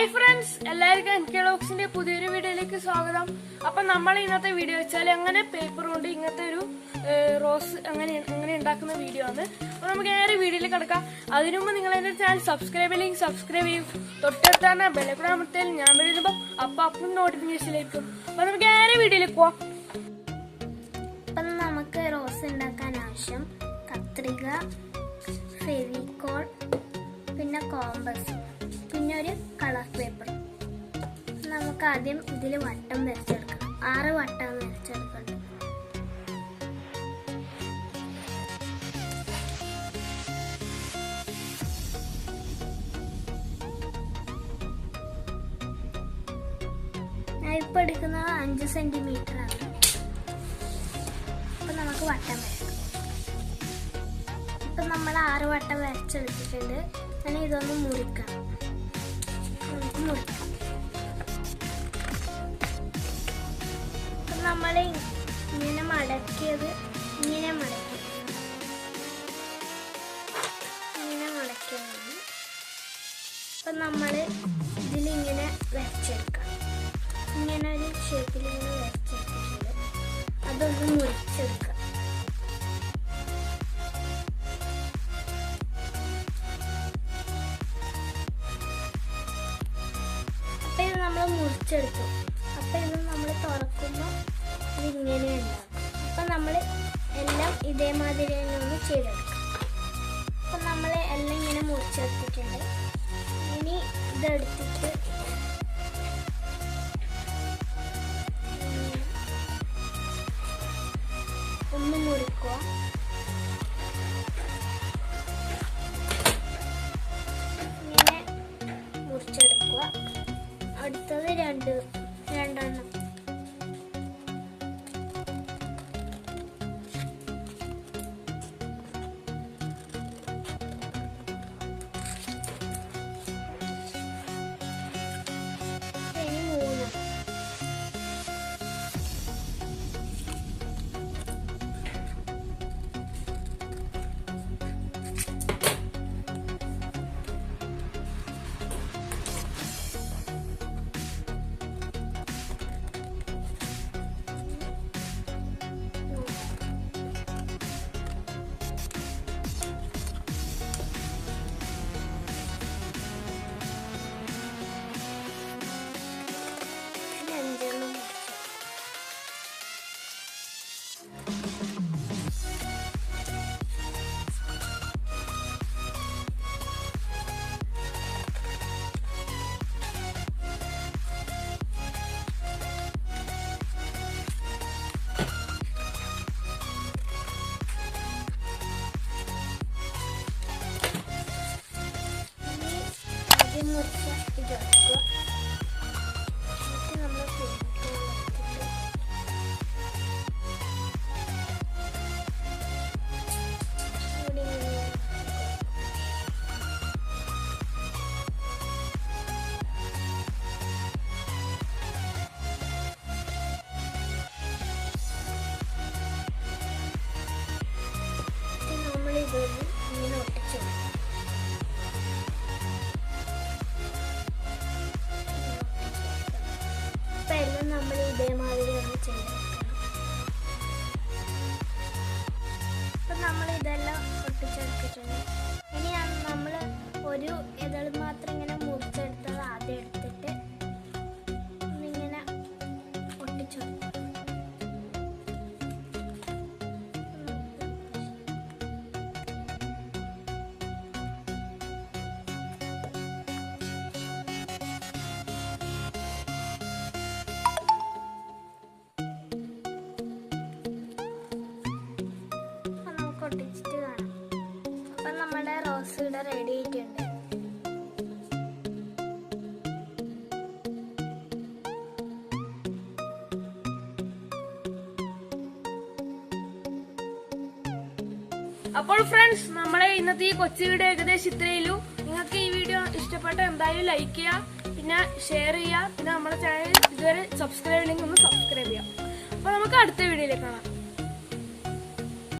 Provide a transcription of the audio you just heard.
Hi friends, എല്ലാവർക്കും എൻകെലോക്സിന്റെ പുതിയൊരു വീഡിയോയിലേക്ക് സ്വാഗതം. അപ്പൊ നമ്മൾ ഇന്നത്തെ വീഡിയോ വെച്ചാൽ എങ്ങനെ പേപ്പർ കൊണ്ട് ഇങ്ങനത്തെ ഒരു റോസ് എങ്ങനെ ഉണ്ടാക്കുന്ന വീഡിയോ ആണ്. അപ്പൊ നമുക്ക് നേരെ വീഡിയോയിലേക്ക് കിടക്കാം. അതിനു മുമ്പ് നിങ്ങൾ എന്റെ ചാനൽ സബ്സ്ക്രൈബ് ചെയ്യും. തൊട്ടടുത്താണ് ബെല്ലൈക്കൺ ഞാൻ വരുമ്പോ അപ്പം നോട്ടിഫിക്കേഷൻ ലഭിക്കും. അപ്പൊ നമുക്ക് നേരെ വീഡിയോയിലേക്ക് പോവാം. അപ്പം നമുക്ക് റോസ് ഉണ്ടാക്കാൻ ആവശ്യം കത്രിക, ഫെവിക്കോൾ, പിന്നെ കോമ്പസ്, പിന്നെ ഒരു കളർ പേപ്പർ. നമുക്ക് ആദ്യം ഇതിൽ വട്ടം വരച്ചെടുക്കണം. 6 വട്ടം വരച്ചെടുക്കണം. ഞാൻ ഇപ്പൊ എടുക്കുന്നത് 5 സെന്റിമീറ്റർ ആണ്. അപ്പൊ നമുക്ക് വട്ടം വരക്കാം. ഇപ്പൊ നമ്മൾ 6 വട്ടം വരച്ചെടുത്തിട്ടുണ്ട്. ഞാൻ ഇതൊന്ന് മുറിക്കണം. നമ്മൾ ഇങ്ങനെ മടക്കിയത് ഇങ്ങനെ മടക്കിയതാണ്. അപ്പം നമ്മൾ ഇതിലിങ്ങനെ വരച്ചെടുക്കാം. ഇങ്ങനെ ഒരു ഷേപ്പിൽ ഇങ്ങനെ വരച്ചെടുത്തിട്ടുണ്ട്. അതൊന്ന് മുറിച്ചെടുക്കാം. അപ്പം ഇത് നമ്മൾ മുറിച്ചെടുത്തു. അപ്പം ഇത് നമ്മൾ തുറക്കുമ്പോൾ ഇതിങ്ങനെ ഉണ്ടാകും. അപ്പം നമ്മൾ എല്ലാം ഇതേമാതിരി തന്നെ ഒന്ന് ചെയ്തെടുക്കാം. അപ്പം നമ്മൾ എല്ലാം ഇങ്ങനെ മുറിച്ചെടുത്തിട്ടുണ്ട്. ഇനി ഇതെടുത്തിട്ട് ഒന്ന് മുറിക്കുക. ഇങ്ങനെ മുറിച്ചെടുക്കുക. അടുത്തത് രണ്ടെണ്ണം. ഇങ്ങനെ ഒട്ടിച്ചു. അപ്പൊ എല്ലാം നമ്മൾ ഇതേമാതിരി ഒന്ന് ചെയ്തെടുക്കണം. അപ്പൊ നമ്മൾ ഇതെല്ലാം ഒട്ടിച്ചെടുത്തിട്ടുണ്ട്. ഇനി നമ്മൾ ഒരു ഇതൾ മാത്രം ഇങ്ങനെ മുറിച്ചെടുത്തത് ആദ്യം എടുത്തിട്ട് ഒന്നിങ്ങനെ ഒട്ടിച്ചെടുക്കും. ഒട്ടിച്ചിട്ട് കാണാം. അപ്പം നമ്മുടെ റോസ് ഇവിടെ റെഡി ആയിട്ടുണ്ട്. അപ്പോൾ ഫ്രണ്ട്സ്, നമ്മളെ ഇന്നത്തെ ഈ കൊച്ചു വീഡിയോ ഏകദേശം ഇത്രയുള്ളൂ. നിങ്ങൾക്ക് ഈ വീഡിയോ ഇഷ്ടപ്പെട്ട എന്തായാലും ലൈക്ക് ചെയ്യുക, പിന്നെ ഷെയർ ചെയ്യുക, പിന്നെ നമ്മുടെ ചാനൽ ഇതുവരെ സബ്സ്ക്രൈബ് ചെയ്യണമെങ്കിൽ ഒന്ന് സബ്സ്ക്രൈബ് ചെയ്യാം. അപ്പൊ നമുക്ക് അടുത്ത വീഡിയോയിലേക്ക് കാണാം.